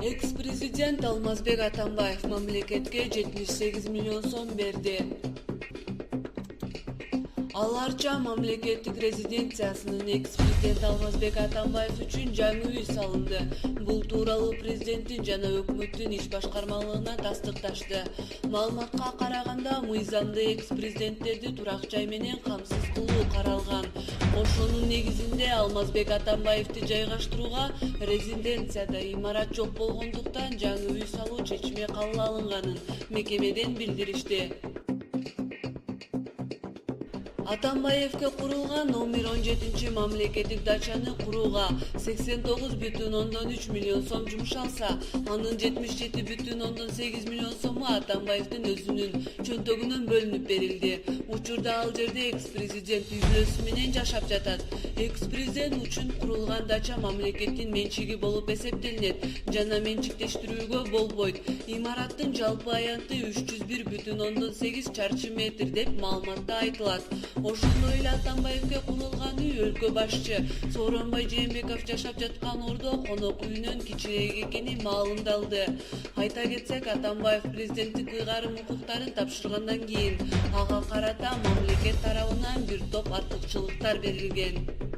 Экс-президент Алмазбек Атамбаев мамлекетке 78 миллион сом берди. Аларча мамлекеттик резиденциясынын экс-президент Алмазбек Атамбаев үчүн жаңы үй салынды. Бул тууралуу президенттин жана өкмөттүн иш башкармалыгына тастыкташты. Маалыматка караганда, мыйзамда экс-президенттерди турак жай менен камсыз кылуу каралган. Ошонун негизинде Алмазбек Атамбаевди жайгаштырууга резиденцияда имарат жок болгондуктан жаңы үй салуу чечими кабыл алынганын мекемеден билдиришти. Атамбаевке курулган номер 17 мамлекеттик дачаны курууга 89,3 миллион сом жумшалса, анын 77,8 миллион сому Атамбаевдин өзүнүн чөнтөгүнөн бөлүнүп берилди. Учурда ал жерде экс-президент үй-бүлөсү менен жашап жатат. Экс-президент үчүн курулган дача мамлекеттин менчиги болуп эсептелинет жана менчиктештирүүгө болбойт. Имараттын жалпы аянты 301,8 чарчы метр деп маалыматта айтылат. Ошондой эле Атамбаевке курулган үй өлкө башчы Сооронбай Жээнбеков жашап жаткан ордо конок үйүнөн кичирээк экени маалымдалды. Айта кетсек, Атамбаев президенттик ыйгарым укуктарын тапшыргандан кийин ага карата мамлекет тарабынан бир топ артыкчылыктар берилген.